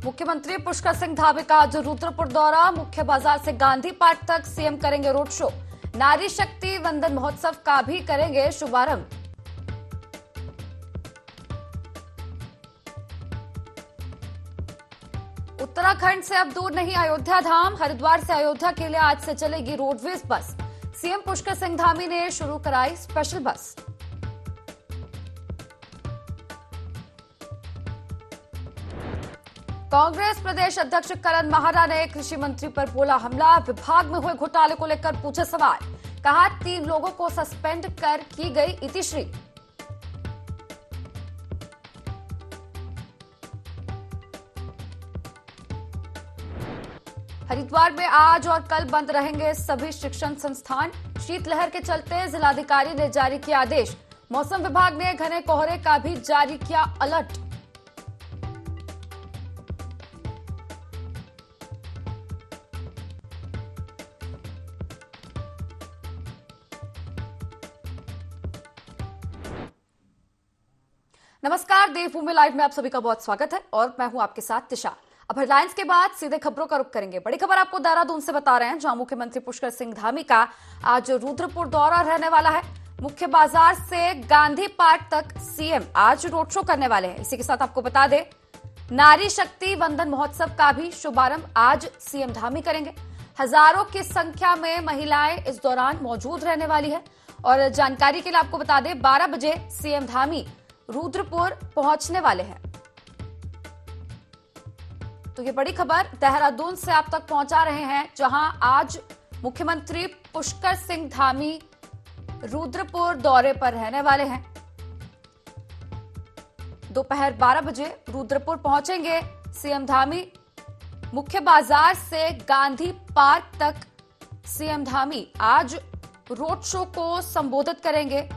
मुख्यमंत्री पुष्कर सिंह धामी का आज रुद्रपुर दौरा। मुख्य बाजार से गांधी पार्क तक सीएम करेंगे रोड शो। नारी शक्ति वंदन महोत्सव का भी करेंगे शुभारंभ। उत्तराखंड से अब दूर नहीं अयोध्या धाम। हरिद्वार से अयोध्या के लिए आज से चलेगी roadways bus. CM Pushkar Singh Dhami ने शुरू कराई स्पेशल बस। कांग्रेस प्रदेश अध्यक्ष करण माहरा ने कृषि मंत्री पर बोला हमला। विभाग में हुए घोटाले को लेकर पूछे सवाल। कहा 3 लोगों को सस्पेंड कर की गई इतिश्री। हरिद्वार में आज और कल बंद रहेंगे सभी शिक्षण संस्थान। शीतलहर के चलते जिलाधिकारी ने जारी किया आदेश। मौसम विभाग ने घने कोहरे का भी जारी किया अलर्ट। नमस्कार, देवभूमि लाइव में आप सभी का बहुत स्वागत है और मैं हूं आपके साथ तिशा। अब हेडलाइंस के बाद सीधे खबरों का रुख करेंगे। बड़ी खबर आपको देहरादून से बता रहे हैं, जहां मुख्यमंत्री पुष्कर सिंह धामी का आज रुद्रपुर दौरा रहने वाला है। मुख्य बाजार से गांधी पार्क तक सीएम आज रोड शो करने वाले हैं। इसी के साथ आपको बता दें, नारी शक्ति वंदन महोत्सव का भी शुभारंभ आज सीएम धामी करेंगे। हजारों की संख्या में महिलाएं इस दौरान मौजूद रहने वाली है। और जानकारी के लिए आपको बता दें, 12 बजे सीएम धामी रुद्रपुर पहुंचने वाले हैं। तो ये बड़ी खबर देहरादून से आप तक पहुंचा रहे हैं, जहां आज मुख्यमंत्री पुष्कर सिंह धामी रुद्रपुर दौरे पर रहने वाले हैं। दोपहर 12 बजे रुद्रपुर पहुंचेंगे सीएम धामी। मुख्य बाजार से गांधी पार्क तक सीएम धामी आज रोड शो को संबोधित करेंगे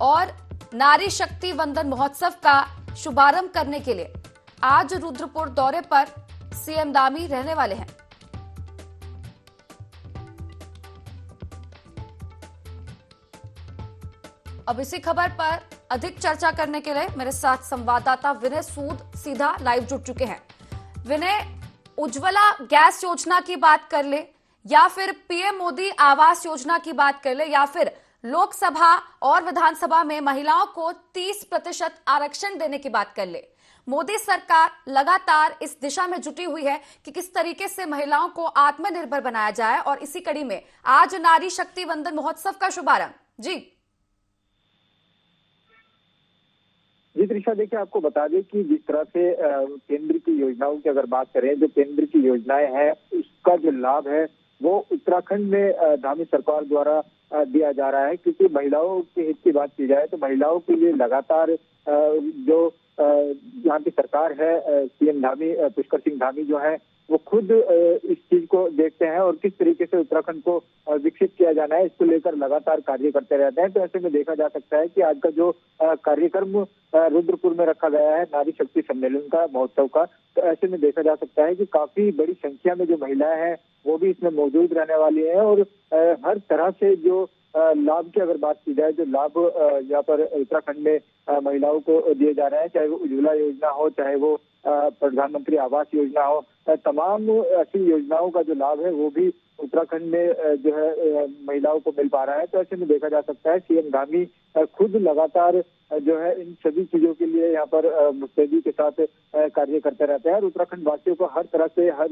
और नारी शक्ति वंदन महोत्सव का शुभारंभ करने के लिए आज रुद्रपुर दौरे पर सीएम धामी रहने वाले हैं। अब इसी खबर पर अधिक चर्चा करने के लिए मेरे साथ संवाददाता विनय सूद सीधा लाइव जुड़ चुके हैं। विनय, उज्ज्वला गैस योजना की बात कर ले या फिर पीएम मोदी आवास योजना की बात कर ले या फिर लोकसभा और विधानसभा में महिलाओं को 30% आरक्षण देने की बात कर ले, मोदी सरकार लगातार इस दिशा में जुटी हुई है कि किस तरीके से महिलाओं को आत्मनिर्भर बनाया जाए। और इसी कड़ी में आज नारी शक्ति वंदन महोत्सव का शुभारंभ। जी त्रिशा, देखिए आपको बता दें कि जिस तरह से केंद्र की योजनाओं की अगर बात करें, जो केंद्र की योजनाएं हैं उसका जो लाभ है वो उत्तराखंड में धामी सरकार द्वारा दिया जा रहा है। क्योंकि महिलाओं के हित की बात की जाए तो महिलाओं के लिए लगातार जो यहाँ की सरकार है, सीएम धामी पुष्कर सिंह धामी जो है वो खुद इस चीज को देखते हैं और किस तरीके से उत्तराखंड को विकसित किया जाना है, इसको लेकर लगातार कार्य करते रहते हैं। तो ऐसे में देखा जा सकता है कि आज का जो कार्यक्रम रुद्रपुर में रखा गया है नारी शक्ति सम्मेलन का, महोत्सव का, तो ऐसे में देखा जा सकता है कि काफी बड़ी संख्या में जो महिलाएं हैं वो भी इसमें मौजूद रहने वाली है। और हर तरह से जो लाभ की अगर बात की जाए, जो लाभ यहाँ पर उत्तराखंड में महिलाओं को दिए जा रहे हैं, चाहे वो उज्ज्वला योजना हो, चाहे वो प्रधानमंत्री आवास योजना हो, तमाम ऐसी योजनाओं का जो लाभ है वो भी उत्तराखंड में जो है महिलाओं को मिल पा रहा है। तो ऐसे में देखा जा सकता है सीएम धामी खुद लगातार जो है इन सभी चीजों के लिए यहाँ पर मुस्तैदी के साथ कार्य करते रहते हैं और उत्तराखंड वासियों को हर तरह से हर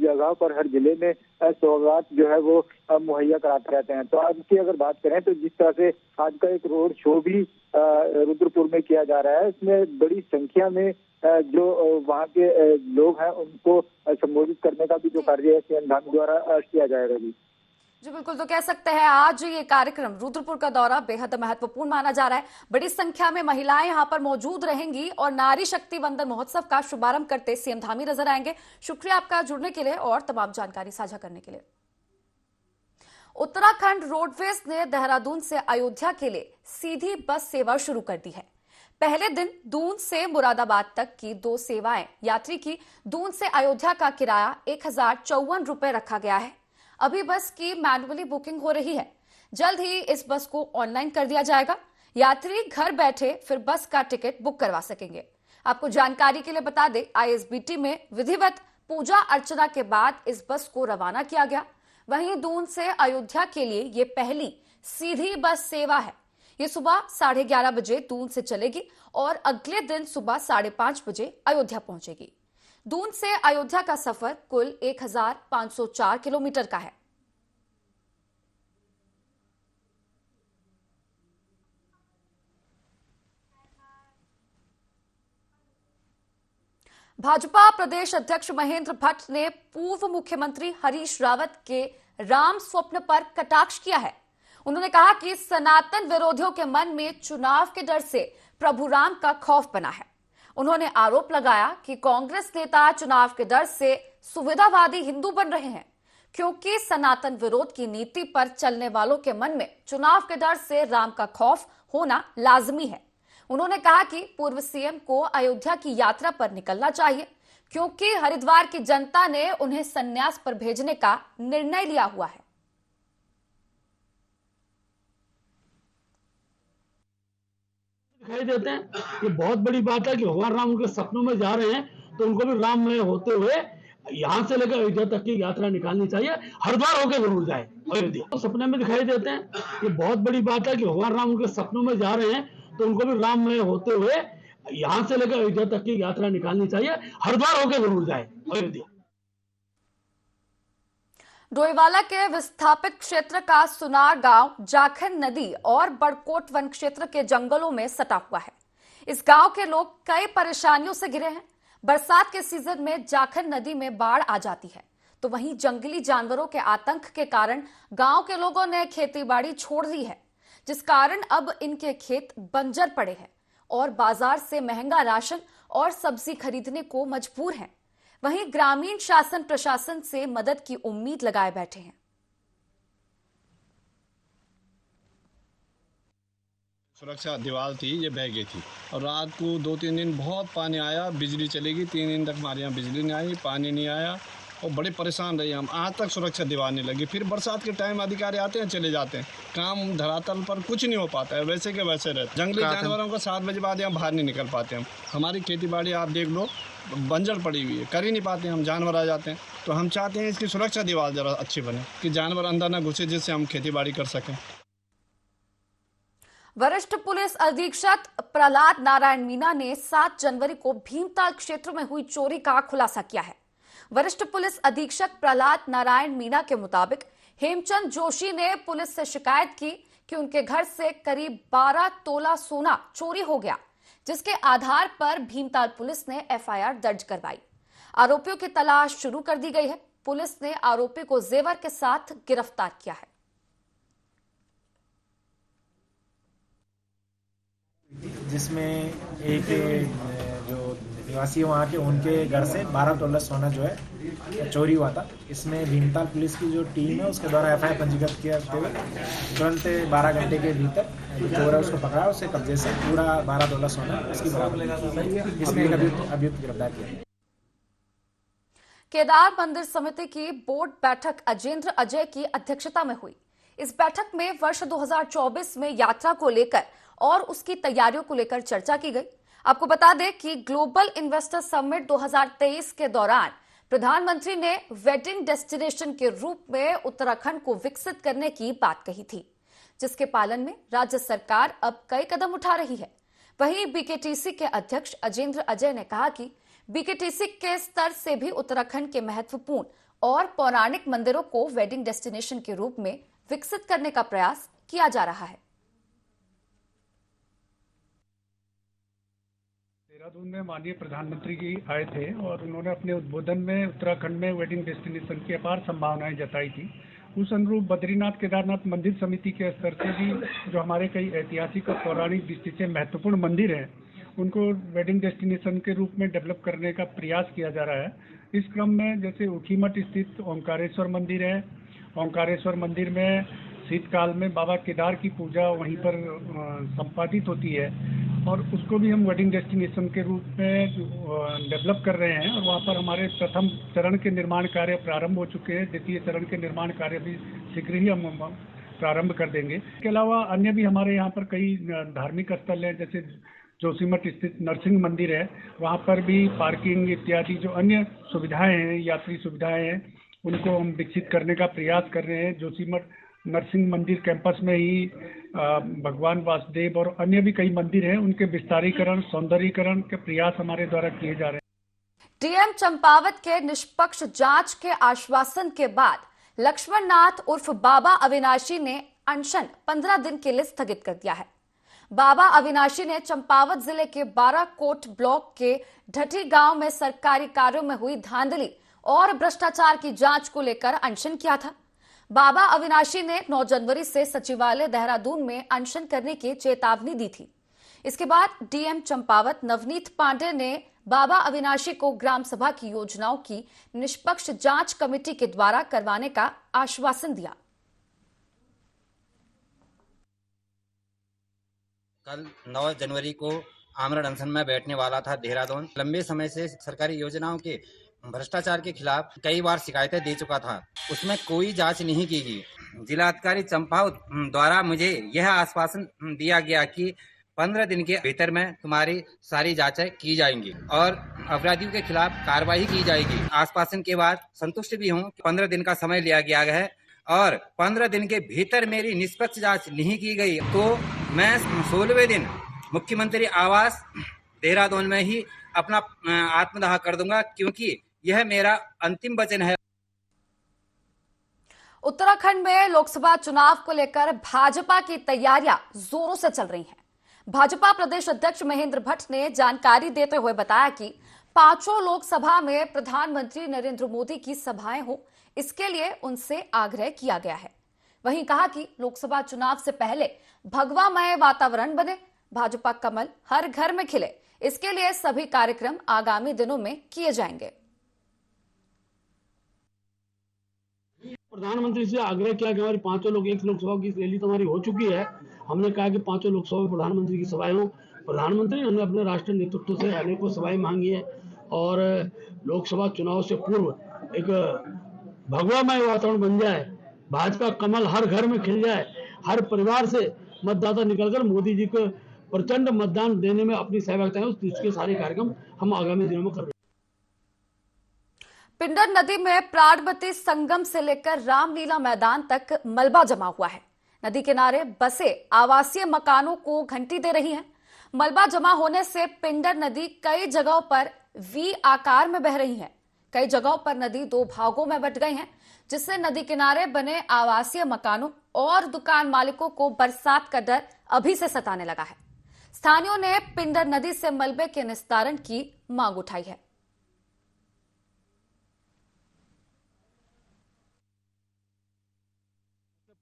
जगह पर हर जिले में सौगात जो है वो मुहैया कराते रहते हैं। तो आज की अगर बात करें तो जिस तरह से आज का एक रोड शो भी रुद्रपुर में किया जा रहा है, इसमें बड़ी संख्या में जो वहाँ के लोग हैं उनको संबोधित करने का भी जो कार्य है सीएम धामी द्वारा किया जाएगा। जी बिल्कुल, तो कह सकते हैं आज ये कार्यक्रम रुद्रपुर का दौरा बेहद महत्वपूर्ण माना जा रहा है। बड़ी संख्या में महिलाएं यहां पर मौजूद रहेंगी और नारी शक्ति वंदन महोत्सव का शुभारंभ करते सीएम धामी नजर आएंगे। शुक्रिया आपका जुड़ने के लिए और तमाम जानकारी साझा करने के लिए। उत्तराखंड रोडवेज ने देहरादून से अयोध्या के लिए सीधी बस सेवा शुरू कर दी है। पहले दिन दून से मुरादाबाद तक की 2 सेवाएं यात्री की। दून से अयोध्या का किराया 1054 रुपए रखा गया है। अभी बस की मैन्युअली बुकिंग हो रही है। जल्द ही इस बस को ऑनलाइन कर दिया जाएगा। यात्री घर बैठे फिर बस का टिकट बुक करवा सकेंगे। आपको जानकारी के लिए बता दें, आईएसबीटी में विधिवत पूजा अर्चना के बाद इस बस को रवाना किया गया। वहीं दून से अयोध्या के लिए ये पहली सीधी बस सेवा है। ये सुबह 11:30 बजे दून से चलेगी और अगले दिन सुबह 5:30 बजे अयोध्या पहुंचेगी। दून से अयोध्या का सफर कुल 1504 किलोमीटर का है। भाजपा प्रदेश अध्यक्ष महेंद्र भट्ट ने पूर्व मुख्यमंत्री हरीश रावत के राम स्वप्न पर कटाक्ष किया है। उन्होंने कहा कि सनातन विरोधियों के मन में चुनाव के डर से प्रभु राम का खौफ बना है। उन्होंने आरोप लगाया कि कांग्रेस नेता चुनाव के डर से सुविधावादी हिंदू बन रहे हैं, क्योंकि सनातन विरोध की नीति पर चलने वालों के मन में चुनाव के डर से राम का खौफ होना लाजमी है। उन्होंने कहा कि पूर्व सीएम को अयोध्या की यात्रा पर निकलना चाहिए, क्योंकि हरिद्वार की जनता ने उन्हें संन्यास पर भेजने का निर्णय लिया हुआ है। दिखाई देते हैं, ये बहुत बड़ी बात है कि भगवान राम उनके सपनों में जा रहे हैं, तो उनको भी राममय होते हुए यहां से लेकर अयोध्या तक की यात्रा निकालनी चाहिए। हरिद्वार होकर जरूर जाए अयोध्या। तो सपने में दिखाई देते हैं, ये बहुत बड़ी बात है कि भगवान राम उनके सपनों में जा रहे हैं, तो उनको भी राममय होते हुए यहां से लेकर अयोध्या तक की यात्रा निकालनी चाहिए। हरिद्वार होकर जरूर जाए अयोध्या। डोईवाला के विस्थापित क्षेत्र का सुनार गांव जाखन नदी और बड़कोट वन क्षेत्र के जंगलों में सटा हुआ है। इस गांव के लोग कई परेशानियों से घिरे हैं। बरसात के सीजन में जाखन नदी में बाढ़ आ जाती है, तो वहीं जंगली जानवरों के आतंक के कारण गांव के लोगों ने खेतीबाड़ी छोड़ दी है, जिस कारण अब इनके खेत बंजर पड़े हैं और बाजार से महंगा राशन और सब्जी खरीदने को मजबूर हैं। वहीं ग्रामीण शासन प्रशासन से मदद की उम्मीद लगाए बैठे हैं। सुरक्षा दीवार थी, ये बह गई थी और रात को 2-3 दिन बहुत पानी आया, बिजली चलेगी। 3 दिन तक हमारे यहाँ बिजली नहीं आई, पानी नहीं आया और बड़े परेशान रहे हम। आज तक सुरक्षा दीवार नहीं लगी। फिर बरसात के टाइम अधिकारी आते हैं, चले जाते हैं, काम धरातल पर कुछ नहीं हो पाता है, वैसे के वैसे रहते। जंगली जानवरों का 7 बजे बाद यहाँ बाहर नहीं निकल पाते हम। हमारी खेती बाड़ी आप देख लो, बंजर पड़ी हुई है, कर ही नहीं पाते हम, जानवर आ जाते हैं। तो हम चाहते हैं इसकी सुरक्षा दीवार जरा अच्छी बने कि जानवर अंदर ना घुसे, जिससे हम खेती बाड़ी कर सकें। वरिष्ठ पुलिस अधीक्षक प्रहलाद नारायण मीणा ने 7 जनवरी को भीमताल क्षेत्र में हुई चोरी का खुलासा किया है। वरिष्ठ पुलिस अधीक्षक प्रहलाद नारायण मीणा के मुताबिक हेमचंद जोशी ने पुलिस से शिकायत की कि उनके घर से करीब 12 तोला सोना चोरी हो गया, जिसके आधार पर भीमताल पुलिस ने एफआईआर दर्ज करवाई। आरोपियों की तलाश शुरू कर दी गई है। पुलिस ने आरोपी को जेवर के साथ गिरफ्तार किया है। जिसमें एक जो निवासी है वहाँ के, उनके घर से 12 तोला सोना जो है चोरी हुआ था। इसमें भीमताल पुलिस की जो टीम है उसके द्वारा एफआईआर पंजीकृत करते हुए तुरंत 12 घंटे के भीतर जो चोर है उसको पकड़ा, उसके कब्जे से पूरा 12 तोला सोना इसकी बरामद, इसमें अभियुक्त गिरफ्तार किया। केदार मंदिर समिति की बोर्ड बैठक अजेंद्र अजय की अध्यक्षता में हुई। इस बैठक में वर्ष 2024 में यात्रा को लेकर और उसकी तैयारियों को लेकर चर्चा की गई। आपको बता दें कि ग्लोबल इन्वेस्टर समिट 2023 के दौरान प्रधानमंत्री ने वेडिंग डेस्टिनेशन के रूप में उत्तराखंड को विकसित करने की बात कही थी, जिसके पालन में राज्य सरकार अब कई कदम उठा रही है। वहीं बीकेटीसी के अध्यक्ष अजेंद्र अजय ने कहा कि बीकेटीसी के स्तर से भी उत्तराखंड के महत्वपूर्ण और पौराणिक मंदिरों को वेडिंग डेस्टिनेशन के रूप में विकसित करने का प्रयास किया जा रहा है। देहरादून में माननीय प्रधानमंत्री जी आए थे और उन्होंने अपने उद्बोधन में उत्तराखंड में वेडिंग डेस्टिनेशन की अपार संभावनाएं जताई थी। उस अनुरूप बद्रीनाथ केदारनाथ मंदिर समिति के स्तर से भी जो हमारे कई ऐतिहासिक और पौराणिक दृष्टि से महत्वपूर्ण मंदिर हैं, उनको वेडिंग डेस्टिनेशन के रूप में डेवलप करने का प्रयास किया जा रहा है। इस क्रम में जैसे ऊखीमठ स्थित ओंकारेश्वर मंदिर है, ओंकारेश्वर मंदिर में शीतकाल में बाबा केदार की पूजा वहीं पर संपादित होती है और उसको भी हम वेडिंग डेस्टिनेशन के रूप में डेवलप कर रहे हैं और वहाँ पर हमारे प्रथम चरण के निर्माण कार्य प्रारंभ हो चुके हैं। द्वितीय चरण के निर्माण कार्य भी शीघ्र ही हम प्रारंभ कर देंगे। इसके अलावा अन्य भी हमारे यहाँ पर कई धार्मिक स्थल हैं, जैसे जोशीमठ स्थित नरसिंह मंदिर है, वहाँ पर भी पार्किंग इत्यादि जो अन्य सुविधाएं हैं, यात्री सुविधाएं हैं, उनको हम विकसित करने का प्रयास कर रहे हैं। जोशीमठ नरसिंह मंदिर कैंपस में ही भगवान वासुदेव और अन्य भी कई मंदिर हैं, उनके विस्तारीकरण, सौंदर्यीकरण के प्रयास हमारे द्वारा किए जा रहे हैं। डीएम चंपावत के निष्पक्ष जांच के आश्वासन के बाद लक्ष्मण नाथ उर्फ बाबा अविनाशी ने अनशन 15 दिन के लिए स्थगित कर दिया है। बाबा अविनाशी ने चंपावत जिले के बाराकोट ब्लॉक के ढठी गांव में सरकारी कार्यों में हुई धांधली और भ्रष्टाचार की जांच को लेकर अनशन किया था। बाबा अविनाशी ने 9 जनवरी से सचिवालय देहरादून में अनशन करने की चेतावनी दी थी। इसके बाद डीएम चंपावत नवनीत पांडे ने बाबा अविनाशी को ग्राम सभा की योजनाओं की निष्पक्ष जांच कमेटी के द्वारा करवाने का आश्वासन दिया। कल 9 जनवरी को आमरण अनशन में बैठने वाला था देहरादून। लंबे समय से सरकारी योजनाओं के भ्रष्टाचार के खिलाफ कई बार शिकायतें दे चुका था, उसमें कोई जांच नहीं की गई। जिलाधिकारी चंपावत द्वारा मुझे यह आश्वासन दिया गया कि 15 दिन के भीतर में तुम्हारी सारी जांचें की जाएंगी और अपराधियों के खिलाफ कार्रवाई की जाएगी। आश्वासन के बाद संतुष्ट भी हूँ। 15 दिन का समय लिया गया है और 15 दिन के भीतर मेरी निष्पक्ष जांच नहीं की गई तो मैं 16वें दिन मुख्यमंत्री आवास देहरादून में ही अपना आत्मदाह कर दूंगा, क्योंकि यह मेरा अंतिम वचन है। उत्तराखंड में लोकसभा चुनाव को लेकर भाजपा की तैयारियां जोरों से चल रही हैं। भाजपा प्रदेश अध्यक्ष महेंद्र भट्ट ने जानकारी देते हुए बताया कि 5 लोकसभा में प्रधानमंत्री नरेंद्र मोदी की सभाएं हो, इसके लिए उनसे आग्रह किया गया है। वहीं कहा कि लोकसभा चुनाव से पहले भगवामय वातावरण बने, भाजपा कमल हर घर में खिले, इसके लिए सभी कार्यक्रम आगामी दिनों में किए जाएंगे। प्रधानमंत्री से आग्रह किया कि हमारी 5 लोग एक लोकसभा की रैली तो हमारी हो चुकी है। हमने कहा कि 5 लोकसभा में प्रधानमंत्री की सभाएं हो। प्रधानमंत्री ने अपने राष्ट्रीय नेतृत्व से अनेकों सभाएं मांगी है और लोकसभा चुनाव से पूर्व एक भगवामय वातावरण बन जाए, भाजपा कमल हर घर में खिल जाए, हर परिवार से मतदाता निकलकर मोदी जी को प्रचंड मतदान देने में अपनी सहभागिता है, उसके सारे कार्यक्रम हम आगामी दिनों में कर रहे हैं। पिंडर नदी में प्राणवती संगम से लेकर रामलीला मैदान तक मलबा जमा हुआ है। नदी किनारे बसे आवासीय मकानों को घंटी दे रही हैं। मलबा जमा होने से पिंडर नदी कई जगहों पर वी आकार में बह रही है। कई जगहों पर नदी 2 भागों में बंट गई है, जिससे नदी किनारे बने आवासीय मकानों और दुकान मालिकों को बरसात का डर अभी से सताने लगा है। स्थानियों ने पिंडर नदी से मलबे के निस्तारण की मांग उठाई है।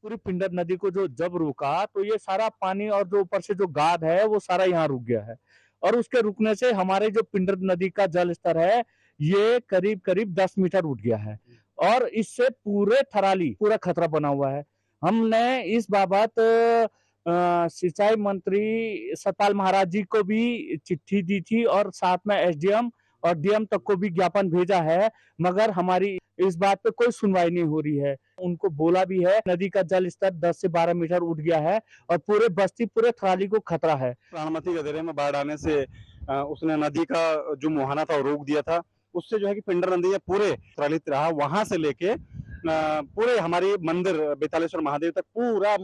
पूरी पिंडर नदी को जो जब रुका तो ये सारा पानी और जो ऊपर से जो गाद है वो सारा यहाँ रुक गया है और उसके रुकने से हमारे जो पिंडर नदी का जल स्तर है ये करीब करीब 10 मीटर उठ गया है और इससे पूरे थराली पूरा खतरा बना हुआ है। हमने इस बाबत सिंचाई मंत्री सतपाल महाराज जी को भी चिट्ठी दी थी और साथ में एसडीएम और डीएम तक को भी ज्ञापन भेजा है, मगर हमारी इस बात पे कोई सुनवाई नहीं हो रही है। उनको बोला भी है, नदी का जल स्तर 10 से 12 मीटर उठ गया है और पूरे बस्ती पूरे थराली को खतरा है। प्राणमती गदेरे में बाढ़ आने से उसने नदी का जो मुहाना था वो रोक दिया था, उससे जो है कि पिंडर नदी पूरे प्रलित रहा। वहां से लेके पूरे हमारी मंदिर बेतालेश्वर महादेव तक पूरा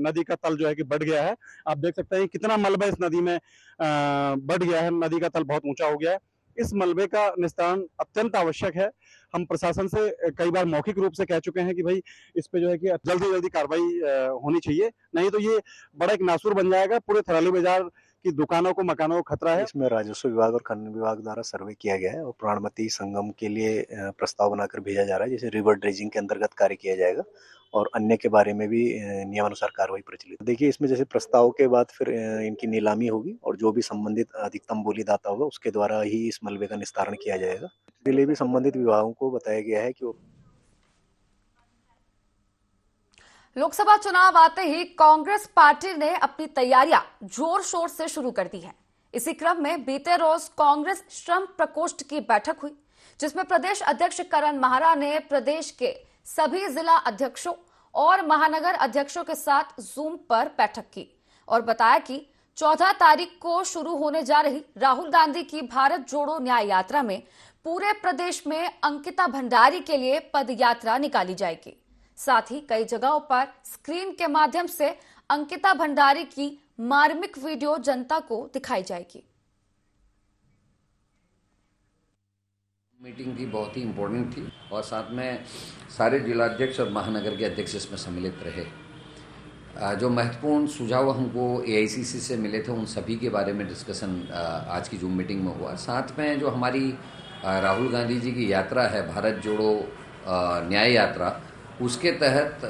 नदी का तल जो है कि बढ़ गया है। आप देख सकते हैं कितना मलबा इस नदी में बढ़ गया है। नदी का तल बहुत ऊंचा हो गया है। इस मलबे का निस्तारण अत्यंत आवश्यक है। हम प्रशासन से कई बार मौखिक रूप से कह चुके हैं कि भाई इस पे जो है कि जल्दी से जल्दी कार्रवाई होनी चाहिए, नहीं तो ये बड़ा एक नासूर बन जाएगा। पूरे थराली बाजार की दुकानों को मकानों को खतरा है। इसमें राजस्व विभाग और खनन विभाग द्वारा सर्वे किया गया है और प्राणमती संगम के लिए प्रस्ताव बनाकर भेजा जा रहा है, जिसे रिवर ड्रेजिंग के अंतर्गत कार्य किया जाएगा और अन्य के बारे में भी नियमानुसार कार्रवाई प्रचलित। देखिए, इसमें जैसे प्रस्ताव के बाद फिर इनकी नीलामी होगी और जो भी संबंधित अधिकतम बोलीदाता होगा उसके द्वारा ही इस मलबे का निस्तारण किया जाएगा। इसके लिए भी संबंधित विभागों को बताया गया है कि लोकसभा चुनाव आते ही कांग्रेस पार्टी ने अपनी तैयारियां जोर शोर से शुरू कर दी है। इसी क्रम में बीते रोज कांग्रेस श्रम प्रकोष्ठ की बैठक हुई, जिसमें प्रदेश अध्यक्ष करण माहरा ने प्रदेश के सभी जिला अध्यक्षों और महानगर अध्यक्षों के साथ जूम पर बैठक की और बताया कि 14 तारीख को शुरू होने जा रही राहुल गांधी की भारत जोड़ो न्याय यात्रा में पूरे प्रदेश में अंकिता भंडारी के लिए पद यात्रा निकाली जाएगी। साथ ही कई जगहों पर स्क्रीन के माध्यम से अंकिता भंडारी की मार्मिक वीडियो जनता को दिखाई जाएगी। मीटिंग थी, बहुत ही इम्पोर्टेंट थी और साथ में सारे जिलाध्यक्ष और महानगर के अध्यक्ष इसमें सम्मिलित रहे। जो महत्वपूर्ण सुझाव हमको एआईसीसी से मिले थे उन सभी के बारे में डिस्कशन आज की जूम मीटिंग में हुआ। साथ में जो हमारी राहुल गांधी जी की यात्रा है भारत जोड़ो न्याय यात्रा, उसके तहत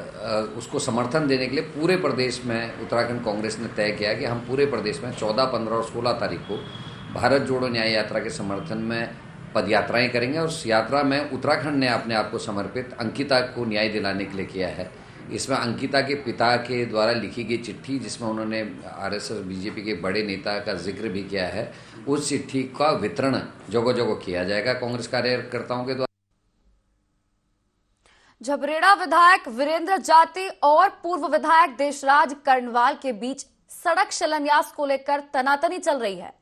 उसको समर्थन देने के लिए पूरे प्रदेश में उत्तराखंड कांग्रेस ने तय किया कि हम पूरे प्रदेश में 14, 15 और 16 तारीख को भारत जोड़ो न्याय यात्रा के समर्थन में पद यात्राएं करेंगे। और उस यात्रा में उत्तराखंड ने अपने आप को समर्पित अंकिता को न्याय दिलाने के लिए किया है। इसमें अंकिता के पिता के द्वारा लिखी गई चिट्ठी, जिसमें उन्होंने आरएसएस बीजेपी के बड़े नेता का जिक्र भी किया है, उस चिट्ठी का वितरण जगह जगह किया जाएगा कांग्रेस कार्यकर्ताओं के द्वारा। झबरेड़ा विधायक वीरेंद्र जाति और पूर्व विधायक देशराज कर्णवाल के बीच सड़क शिलान्यास को लेकर तनातनी चल रही है।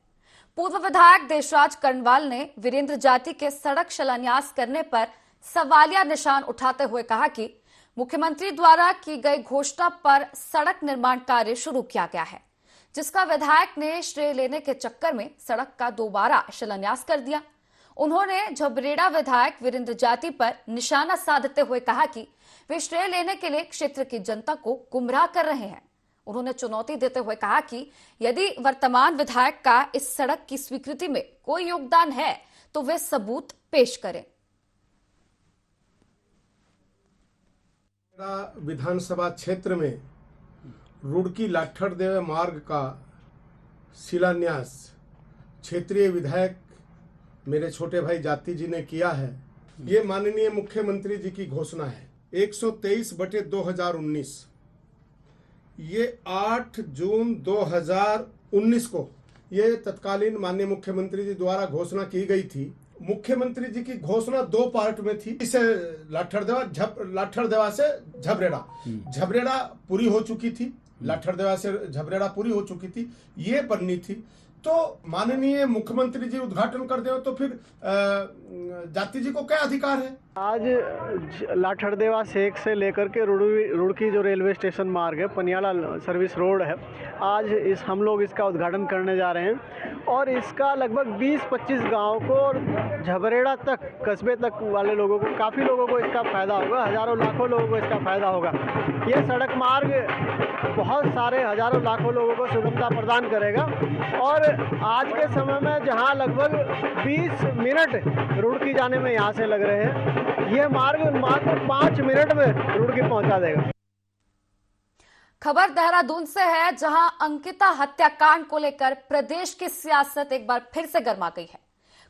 पूर्व विधायक देशराज कर्णवाल ने वीरेंद्र जाति के सड़क शिलान्यास करने पर सवालिया निशान उठाते हुए कहा कि मुख्यमंत्री द्वारा की गई घोषणा पर सड़क निर्माण कार्य शुरू किया गया है, जिसका विधायक ने श्रेय लेने के चक्कर में सड़क का दोबारा शिलान्यास कर दिया। उन्होंने झबरेड़ा विधायक वीरेंद्र जाति पर निशाना साधते हुए कहा कि वे श्रेय लेने के लिए क्षेत्र की जनता को गुमराह कर रहे हैं। उन्होंने चुनौती देते हुए कहा कि यदि वर्तमान विधायक का इस सड़क की स्वीकृति में कोई योगदान है तो वे सबूत पेश करें। विधानसभा क्षेत्र में रुड़की लाठरदेव मार्ग का शिलान्यास क्षेत्रीय विधायक मेरे छोटे भाई जाति जी ने किया है। ये माननीय मुख्यमंत्री जी की घोषणा है 123/2019। ये 8 जून 2019 को ये तत्कालीन माननीय मुख्यमंत्री जी द्वारा घोषणा की गई थी। मुख्यमंत्री जी की घोषणा 2 पार्ट में थी। इसे लाठरदेवा से झबरेड़ा पूरी हो चुकी थी, लाठरदेवा से झबरेड़ा पूरी हो चुकी थी, ये बननी थी। तो माननीय मुख्यमंत्री जी उद्घाटन कर दे तो फिर जाति जी को क्या अधिकार है? आज लाठरदेवा सेक से लेकर के रुड़की जो रेलवे स्टेशन मार्ग है, पनियाला सर्विस रोड है, आज हम लोग इसका उद्घाटन करने जा रहे हैं और इसका लगभग 20-25 गाँव को और झबरेड़ा तक, कस्बे तक वाले लोगों को, काफ़ी लोगों को इसका फ़ायदा होगा, हज़ारों लाखों लोगों को इसका फ़ायदा होगा। ये सड़क मार्ग बहुत सारे हज़ारों लाखों लोगों को सुगमता प्रदान करेगा और आज के समय में जहां लगभग 20 मिनट रुड़की जाने में यहां से लग रहे हैं, ये मार्ग मात्र 5 मिनट में रुड़की पहुंचा देगा। खबर देहरादून से है, जहां अंकिता हत्याकांड को लेकर प्रदेश की सियासत एक बार फिर से गर्मा गई है।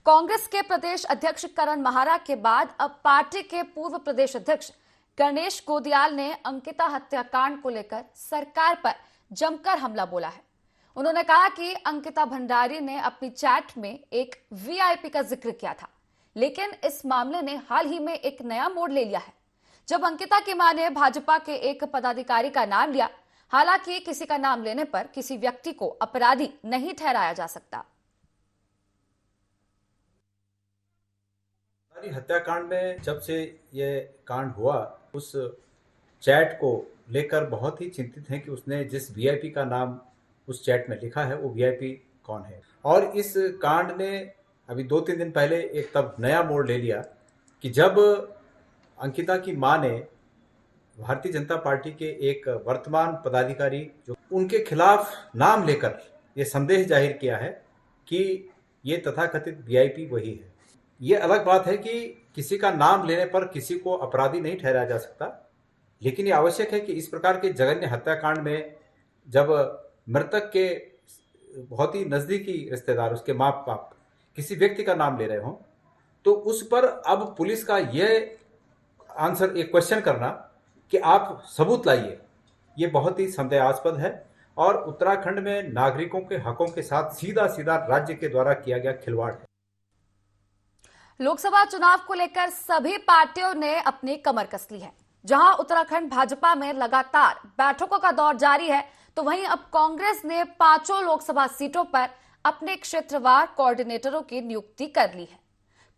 कांग्रेस के प्रदेश अध्यक्ष करण माहारा के बाद अब पार्टी के पूर्व प्रदेश अध्यक्ष गणेश गोदियाल ने अंकिता हत्याकांड को लेकर सरकार पर जमकर हमला बोला है। उन्होंने कहा कि अंकिता भंडारी ने अपनी चैट में एक वीआईपी का जिक्र किया था, लेकिन इस मामले ने हाल ही में एक नया मोड़ ले लिया है, जब अंकिता की मां ने भाजपा के एक पदाधिकारी का नाम लिया। हालांकि किसी का नाम लेने पर किसी व्यक्ति को अपराधी नहीं ठहराया जा सकता। हत्याकांड में जब से ये कांड हुआ, उस चैट को लेकर बहुत ही चिंतित हैं कि उसने जिस वीआईपी का नाम उस चैट में लिखा है वो वीआईपी कौन है। और इस कांड ने अभी 2-3 दिन पहले एक तब नया मोड़ ले लिया कि जब अंकिता की मां ने भारतीय जनता पार्टी के एक वर्तमान पदाधिकारी जो उनके खिलाफ नाम लेकर ये संदेह जाहिर किया है कि ये तथाकथित वीआईपी वही है। ये अलग बात है कि किसी का नाम लेने पर किसी को अपराधी नहीं ठहराया जा सकता, लेकिन ये आवश्यक है कि इस प्रकार के जघन्य हत्याकांड में जब मृतक के बहुत ही नजदीकी रिश्तेदार, उसके माँ बाप किसी व्यक्ति का नाम ले रहे हों, तो उस पर अब पुलिस का यह आंसर, एक क्वेश्चन करना कि आप सबूत लाइए, ये बहुत ही संदेहास्पद है और उत्तराखंड में नागरिकों के हकों के साथ सीधा सीधा राज्य के द्वारा किया गया खिलवाड़ है। लोकसभा चुनाव को लेकर सभी पार्टियों ने अपनी कमर कस ली है। जहां उत्तराखंड भाजपा में लगातार बैठकों का दौर जारी है, तो वहीं अब कांग्रेस ने 5 लोकसभा सीटों पर अपने क्षेत्रवार कोऑर्डिनेटरों की नियुक्ति कर ली है।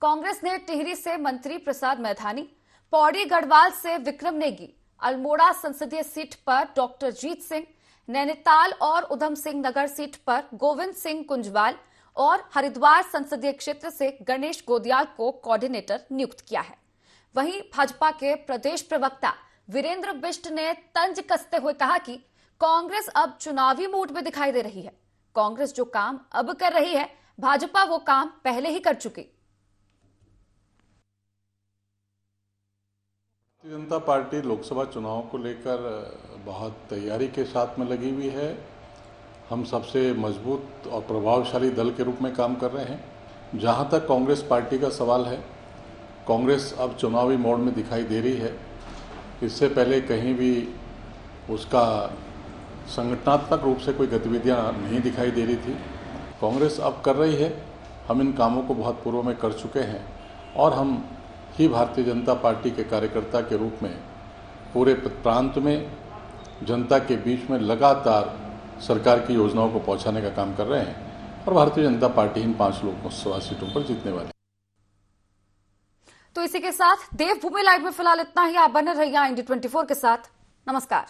कांग्रेस ने टिहरी से मंत्री प्रसाद मैथानी, पौड़ी गढ़वाल से विक्रम नेगी, अल्मोड़ा संसदीय सीट पर डॉक्टर जीत सिंह, नैनीताल और उधम सिंह नगर सीट पर गोविंद सिंह कुंजवाल और हरिद्वार संसदीय क्षेत्र से गणेश गोदियाल को कोऑर्डिनेटर नियुक्त किया है। वहीं भाजपा के प्रदेश प्रवक्ता वीरेंद्र बिष्ट ने तंज कसते हुए कहा कि कांग्रेस अब चुनावी मूड में दिखाई दे रही है। कांग्रेस जो काम अब कर रही है, भाजपा वो काम पहले ही कर चुकी। भारतीय जनता पार्टी लोकसभा चुनाव को लेकर बहुत तैयारी के साथ में लगी हुई है। हम सबसे मजबूत और प्रभावशाली दल के रूप में काम कर रहे हैं। जहां तक कांग्रेस पार्टी का सवाल है, कांग्रेस अब चुनावी मोड में दिखाई दे रही है। इससे पहले कहीं भी उसका संगठनात्मक रूप से कोई गतिविधियां नहीं दिखाई दे रही थी। कांग्रेस अब कर रही है। हम इन कामों को बहुत पूर्व में कर चुके हैं और हम ही भारतीय जनता पार्टी के कार्यकर्ता के रूप में पूरे प्रांत में जनता के बीच में लगातार सरकार की योजनाओं को पहुंचाने का काम कर रहे हैं और भारतीय जनता पार्टी इन 5 लोकसभा सीटों पर जीतने वाली। तो इसी के साथ देवभूमि लाइव में फिलहाल इतना ही। आप बने रहिए इंडी 24 के साथ। नमस्कार।